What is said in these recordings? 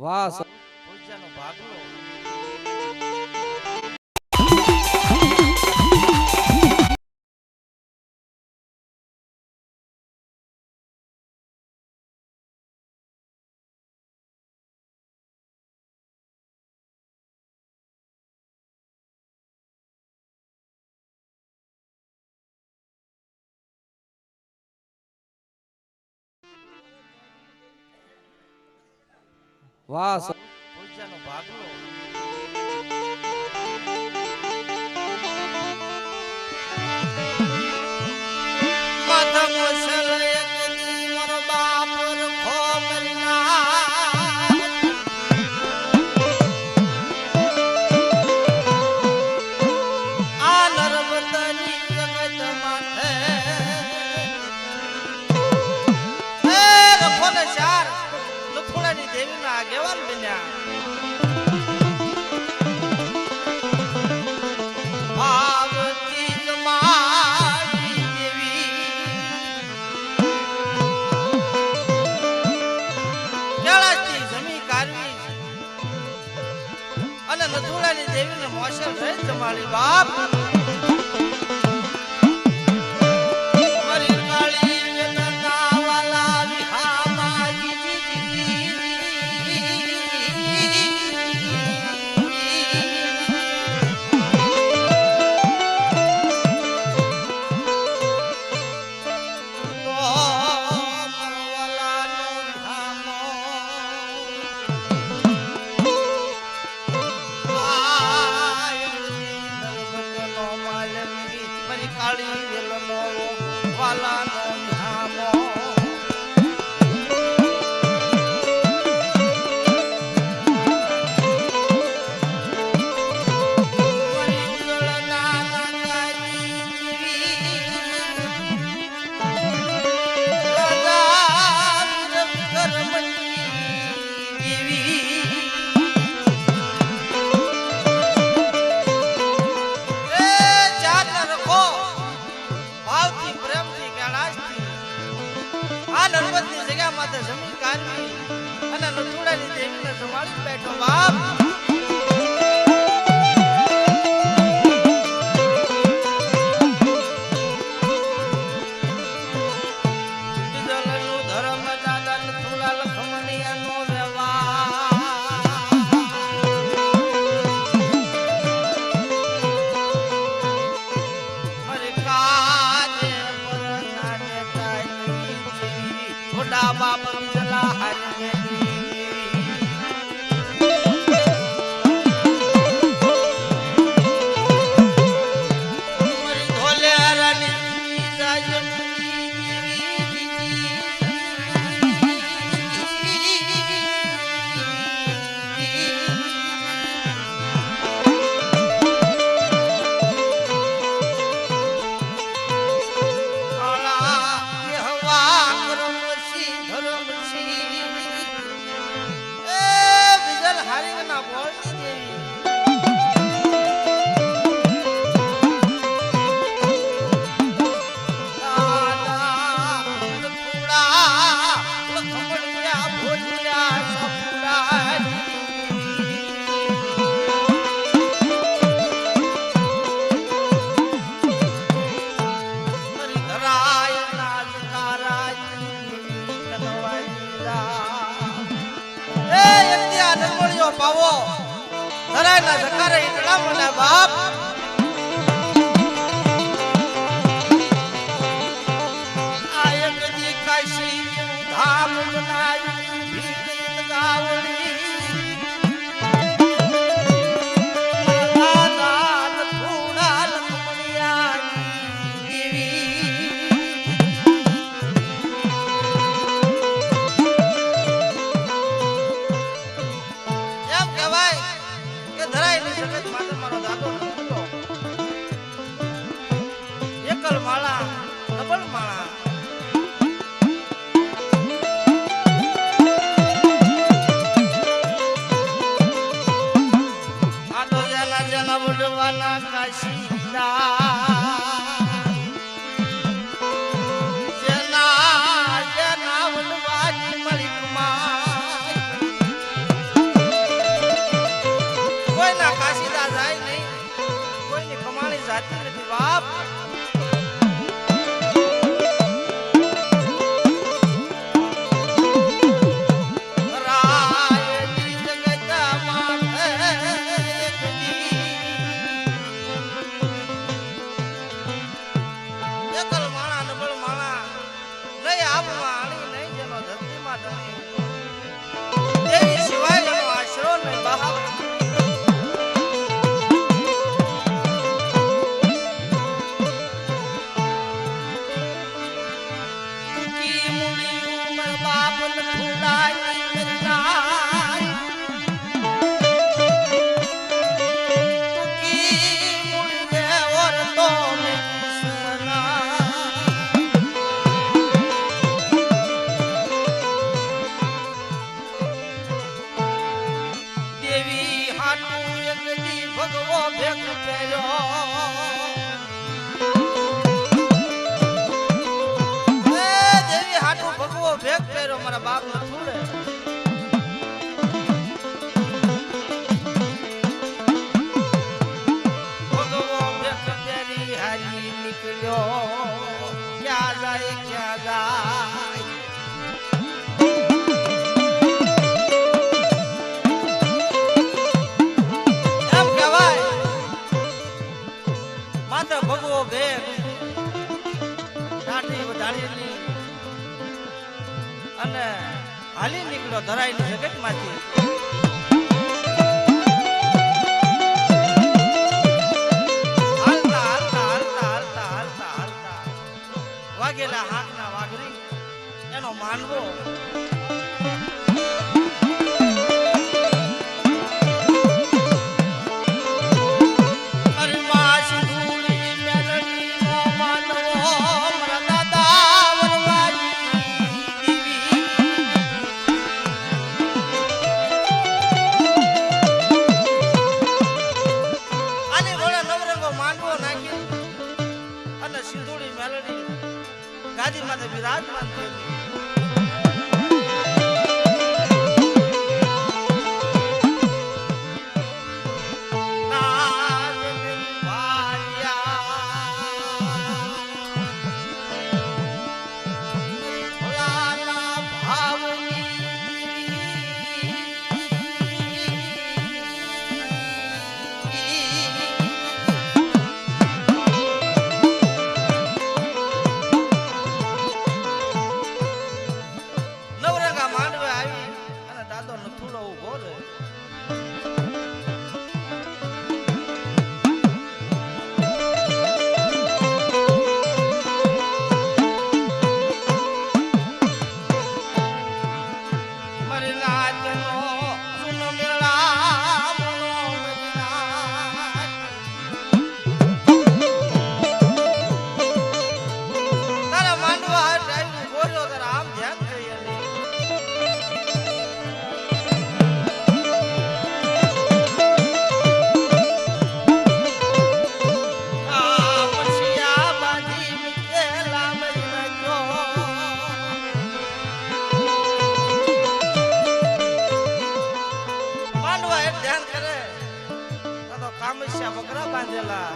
વાહ પૂજાનો ભાગલો વાહ પૂજાનો ભાગલો માથા મોસલ એક દી મોરો બાપ રખો મરના આ નર્મદાની જગત માથે એ રખો ને ચાર લખોડાની દેવીના આગેવાન બન્યા પાર્વતી મારી દેવી કેળાથી જમી કારવી અને નથુડાની દેવીને મોસલ રહે જમાડી બાપ મારી કાળી વેદના વાલા વિહામાજી કાળી વેલનો વાલાનો નામો નર્મદની જગ્યા માથે જમીન કાઢવી અને નથુડાની દેવીને જમાડી બેઠો બાપ બીજલનું ધર્મ દાદા નથુડા લખમણીયાનો વ્યવહાર હરે કાજે પરનાને તાઈ થોડા બાપ બીજલા હારી મારી ધોલે રાની જાયમ પાવો ધરાયના જકારે ઈટલા મને બાપ આ એક દી કાશી ધામ બનાવી ભીત ગાવડી દાદા નથુડા લખમણિયાની દેવી એમ કહેવાય કે ધરાયની જગત માથે મારો દાદો નથુડો એકલ માળા ડબલ માળા આબમાં આણી નહીં જેનો ધરતીમાં ધણી દેવી સિવાય એનો આશરો નહીં બહાવ ભેગ પહેરો મારા બાપ નો થોડે ભગવો ભેગ પહેરી હારી નીકળ્યો ક્યાં જાય એમ કહેવાય માત્ર ભગવો ભેગ દાઢી વધારેલી અને હાલી નીકળ્યો ધરાઈની જગતમાંથી હાલતા હાલતા હાલતા હાલતા હાલતા હાલતા વાગેલા હાથના વાઘરી એનો માનવો ગાદી માથે વિરાજમાન થયેલી બકરા બાંધેલા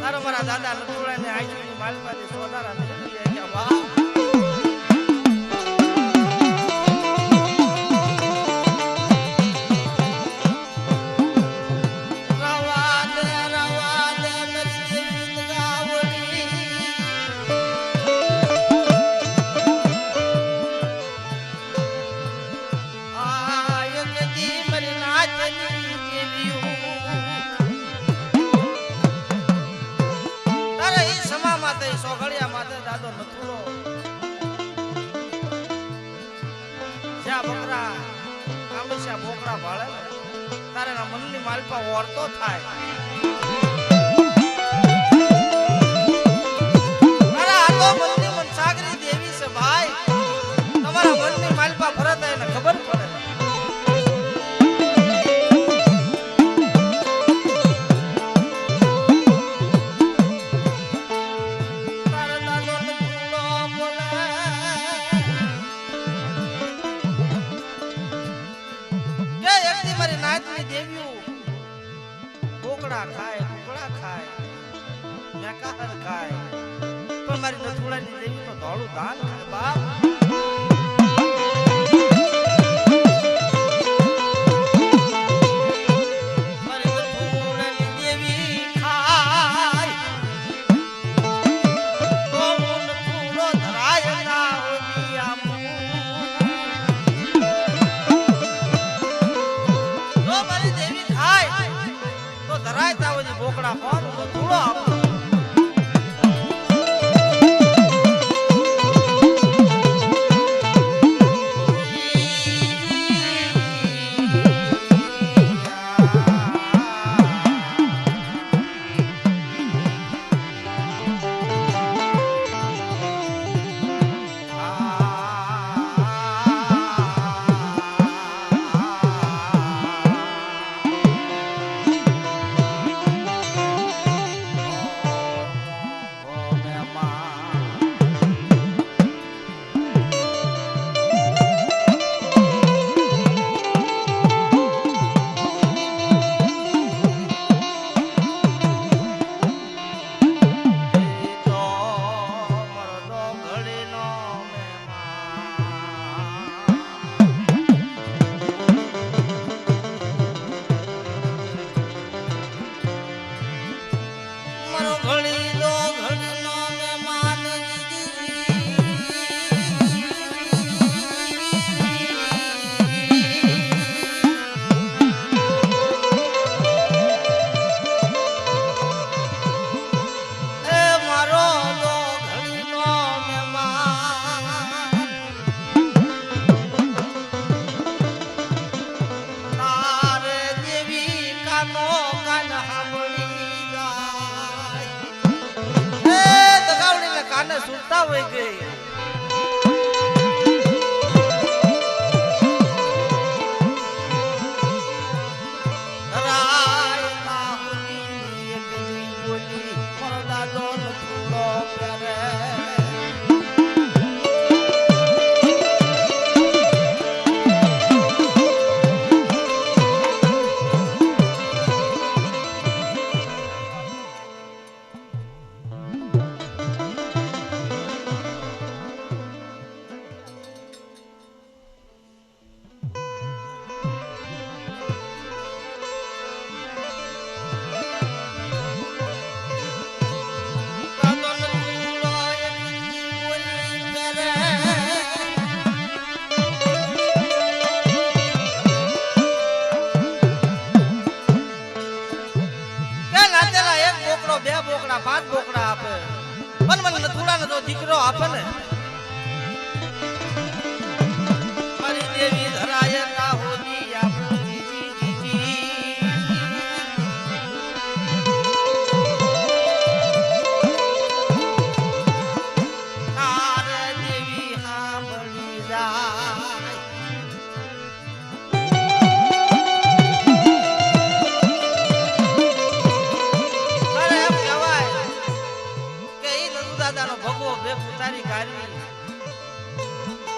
તારો મારા દાદા લટુડા ને આઈની માલપાથી સોદારા નીકળી ગયા વાહ બોકડા ભાળે તારે ના મનની માલપા ઓરતો થાય અરે આ તો મનની મનસાગરી દેવી છે ભાઈ તમારા મનની માલપા ફરત એને ખબર પડે ખાય કુકડા ખાય મેકાહર ખાય પણ મારી નથુડાની દેવી તો ધોળું ધાન ખાય બાપ મારી નથુડાની દેવી ખાય તો નથુડો ધરાય ના બોકડા કોણ ધૂળો આપતો સુતા હોય ગઈ પાંચ બોકડા આપે પણ મને નથુડા નો દીકરો આપે ને મારી દેવી ધરાય ના હોજી આપણું જીજી જીજી તાર દેવી સાંભળી જાય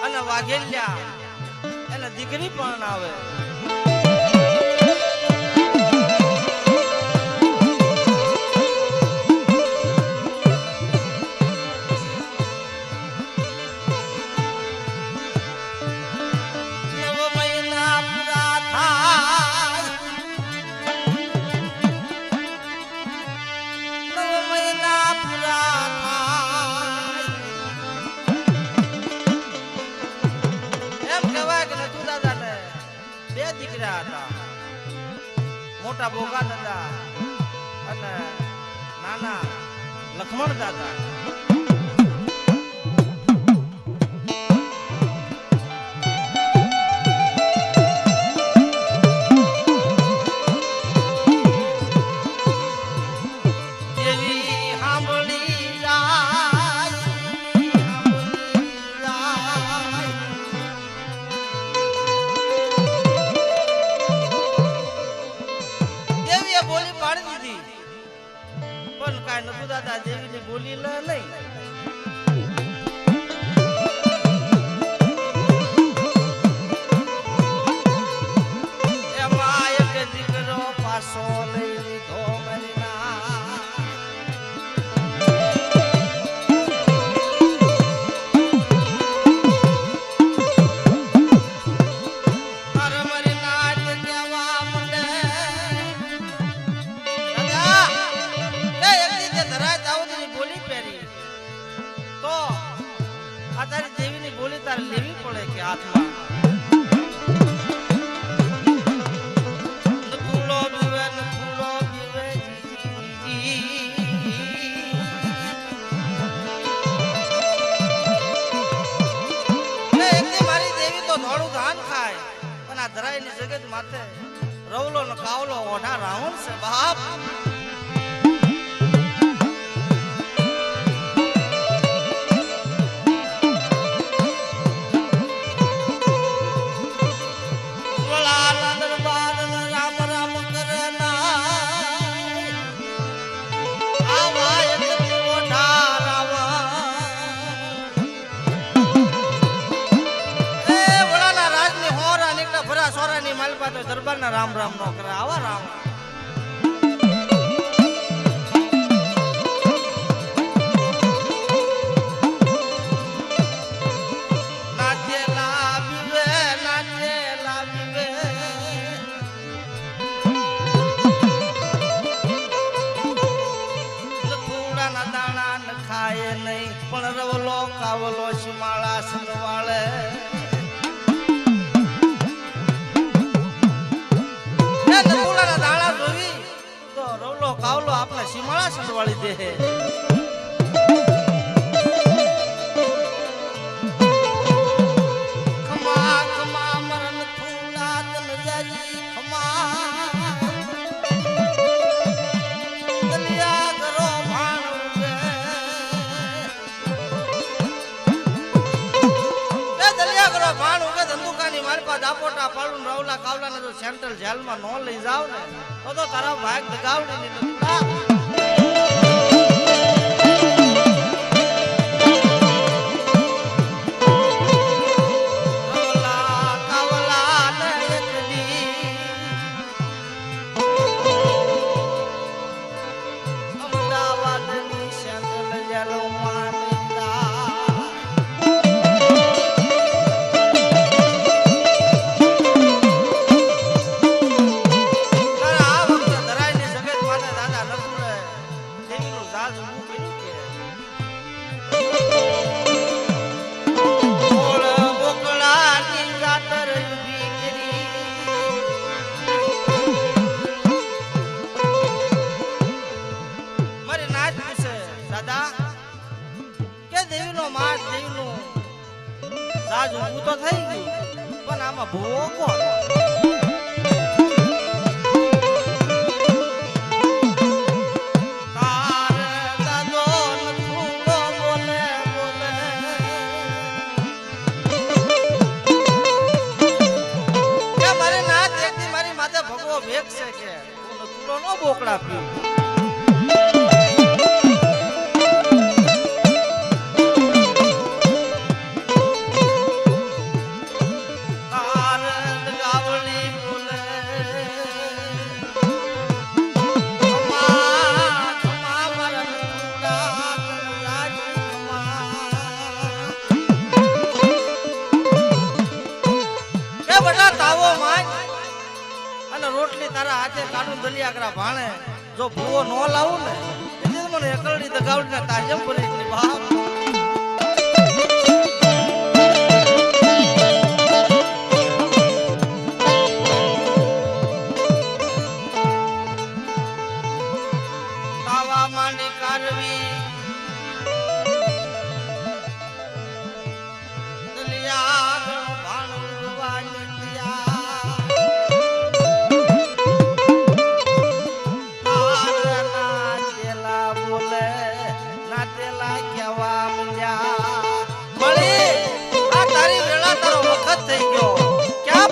અને વાઘેલિયા એને દીકરી પણ આવે મોટા બોગા દાદા અને નાના લક્ષ્મણ દાદા દાદા દેવીની બોલી નહીં એમાં એક દીકરો પાછો લઈ લીધો લેવી પડે કે હાથમાં નકુલો બીવે અને આ ધરાઈની જગત માથે રવલો ને કાવલો ઓઢા રાવણ છે બાપ. દરબારના રામ રામ નો કરે આવા રામ. દાણા ન ખાય નહીં પણ રવલો કાવલો શિમાળા સંવાળે. કાવલો આપણે સીમાળા સંડવાળી દે. ખમા ખમા મરણ થોડા તન જાજી ખમા દલિયા કરો ભાણું કે દલિયા કરો ભાણું કે ધંધુકાની મારી પાસે દાપોટા પાડું રવલા કાવલાને જો સેન્ટ્રલ જેલમાં નો લઈ જાવ ને તો તારા ભાગ દગાવડી ની સાજ ઊભું તો થઈ ગયું પણ આમાં ભૂવો કોણ? મારી માથે ભગવો ભેગ છે કે તું નો બોકડા પીવું. રોટલી તારા હાથે કાઢું દલિયાકરા ભાણે જો ભૂવો નો લાવું ને એટલે મને એકલડી દગાવડી ના તાજમ પડી બાપ. તાવા માંડી કાઢવી દલિયા ભાણું ગવાની થઈ ગયો ક્યાં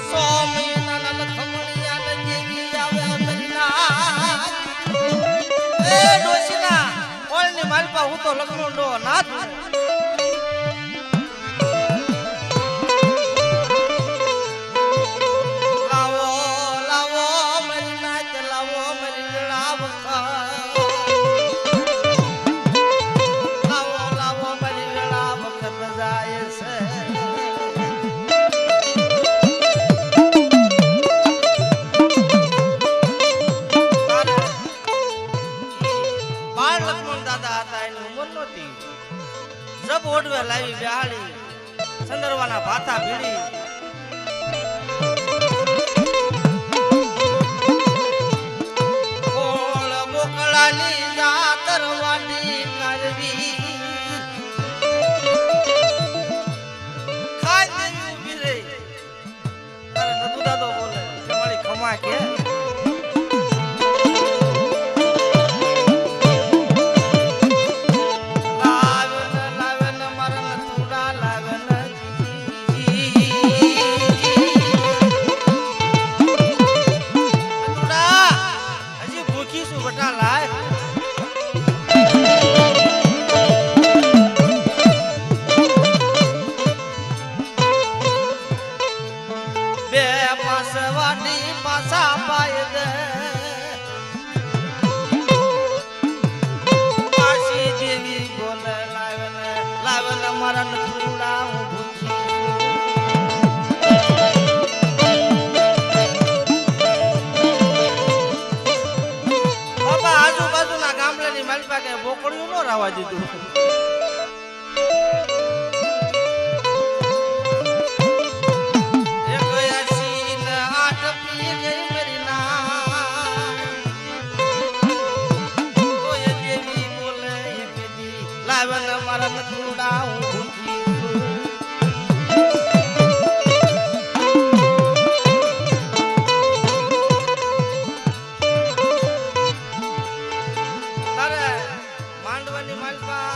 સ્વામી નાના લખમણિયા જેવી આવે મરના એ ડોશીના કોળની માલપા હું તો લખમણો નાથ. લાવો લાવો મરી નાચ લાવો મરી વેળા વખત જબ ઓડવે લાવી બેહાડી સંદરવાના ભાતા ભીડી કોળ બોકળાની જાતર વાડી પીશું બટા લાય બે પાસ વાડી પાસા પાય દે પાસી દેવી બોલે લાવને મારા નથુડા હું ભૂખી બાબા આજુબાજુના ગામડાની માલપા કે બોકડ્યું ન રાવા દીધું મારા નથુડા હું ભૂખી તારે માંડવાની માલપા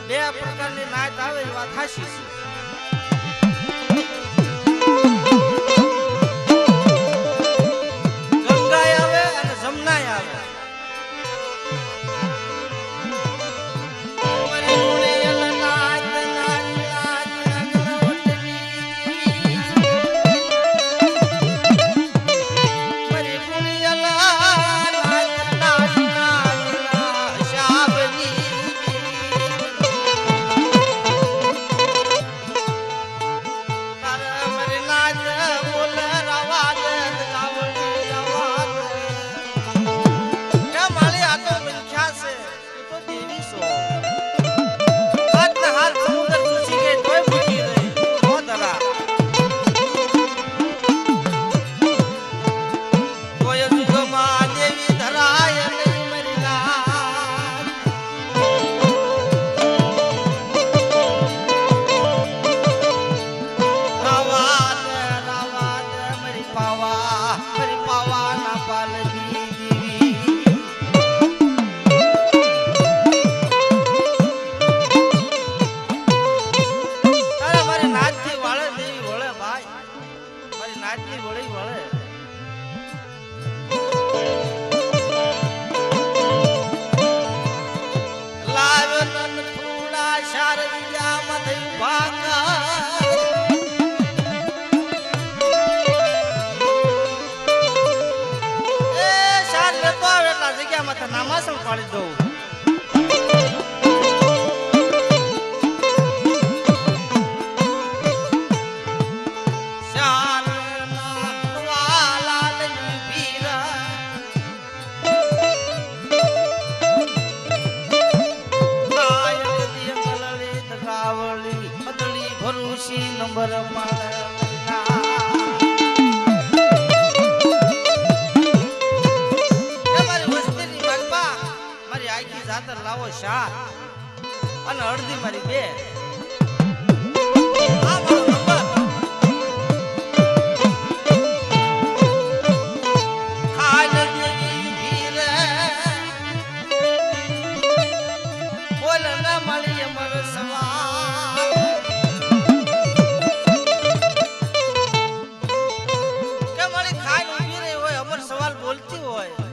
બે પ્રકારની નાત આવે એ વાત હાચી છે ગંગાય આવે અને જમનાય આવે નામાસણ પાડી દઉં નંબર જાતર લાવો શાહ અને અડધી મારી બે સવાલ બોલતી હોય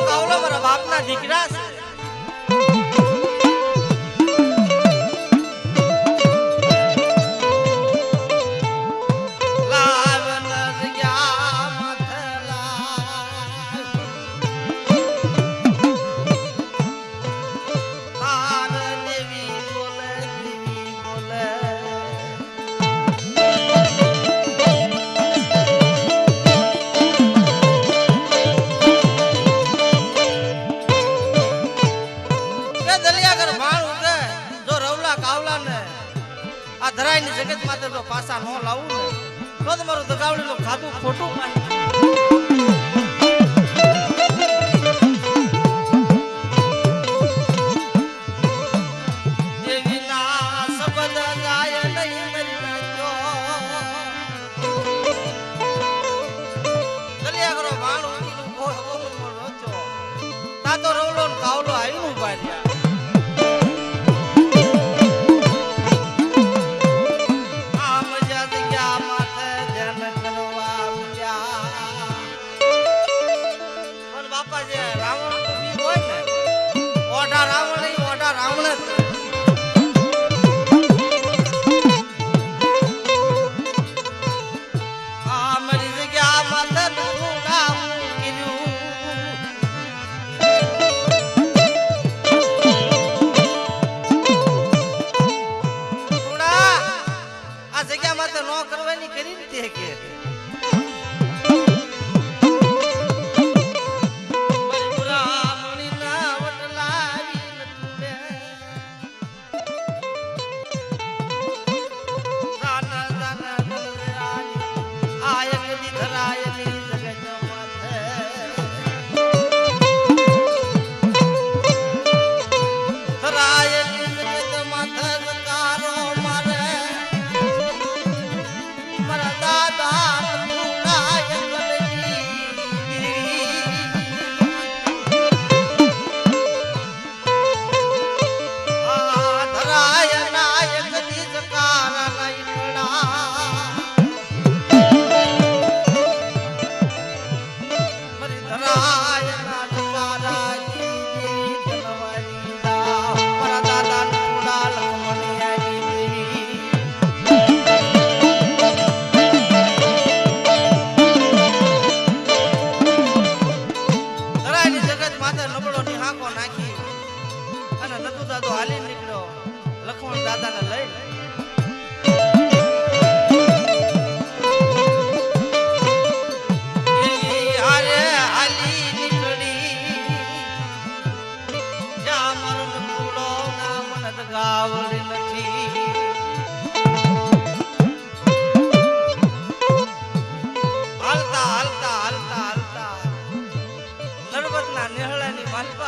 કાવલો મારા બાપના દીકરા છે ધરાયની જગત માં તો પાસા ન લાવું ને તો તમારું દગાવડી નું ખાધું ખોટું દેવી ના શબ્દ ગાય નહીં મરી ગલિયા કરો ભાણ ઉઠીનું કોઈ હકો મળો છો તા તો રવલો ને કાવલો આવીનું બાર્યા આ મજા જગ્યા માથે ધ્યાન કરવા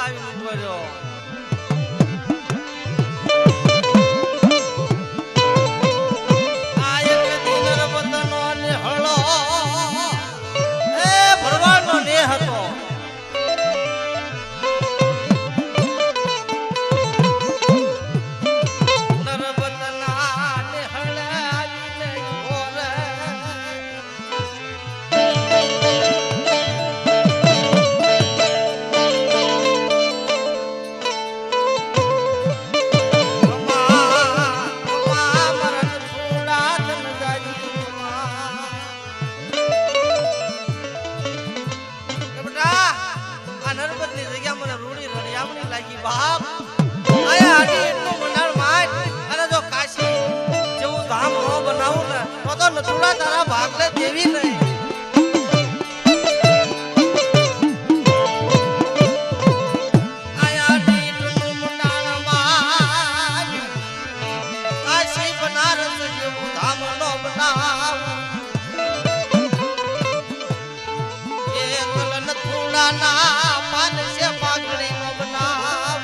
આવીને ઉભો રહ્યો. આ એક દિનર વતનનો નેહળો એ ભરવાડનો નેહ હતો. બાપ આયા આડી એટલું મંડાણ માય અને જો કાશી જેવું ધામ ન બનાવું ને તો નથુડા તારા ભાગલે દેવી નહીં. આયા આડી એટલું મંડાણ માય કાશી બનારસ જેવું ધામ ન બનાવું એ કલ નથુડા ના પાન છે પાઘડી નો બનાવ.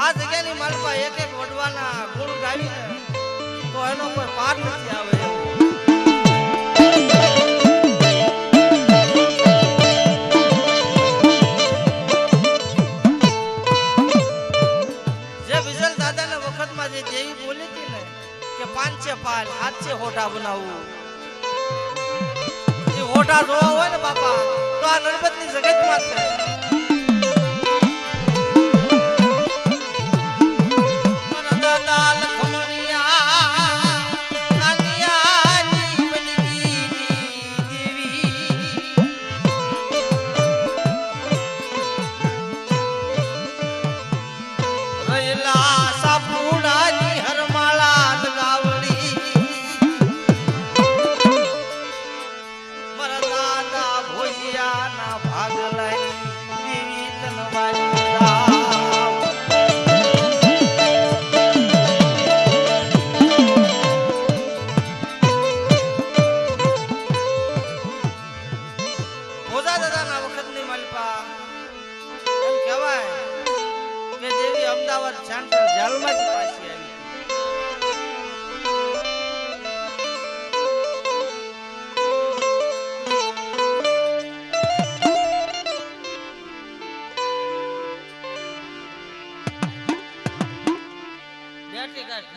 આ જગ્યાની માલપા એક એક વડવાના ગુણ ગાવીને તો એનો કોઈ પાર નથી આવે. જે વિજલ દાદાના વખતમાં જે દેવી બોલી હતી ને કે 5 પાલ 7 હોઠા બનાવવું એ હોઠા જોવા હોય ને બાપા તો આ નર્મદની જગતમાં છે. અમદાવાદ સેન્ટ્રલ જેલમાંથી પાછી આવી. બેઠી કાઢ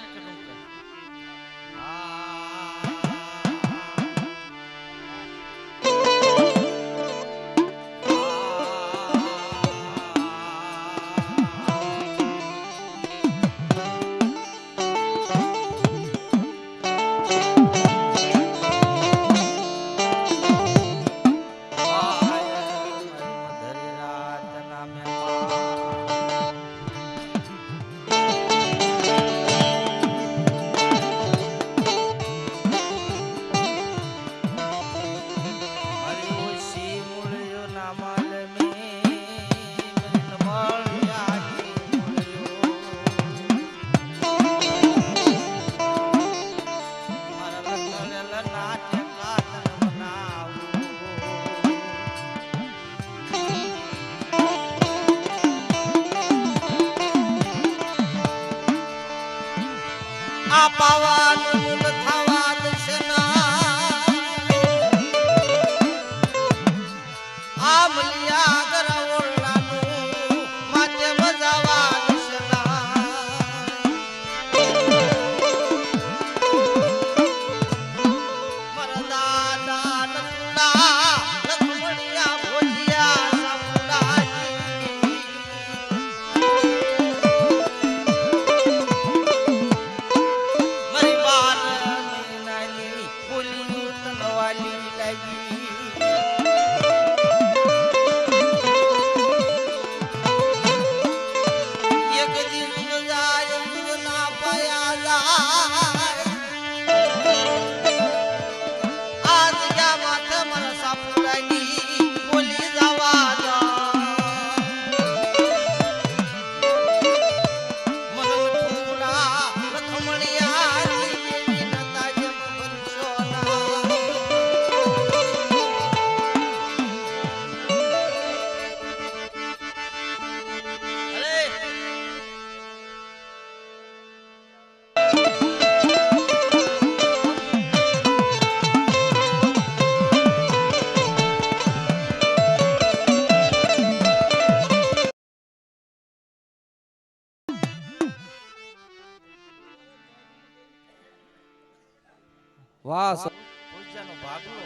આ પાવાનું થવા દશના આ મલિયા ગરાવળાનું માથે મજાવા દશના મરદા દાન કુડા લખમણિયા ભોજિયા સાપુડાજી બોલી જવા વાહ પૂજ્યનો ભાગલો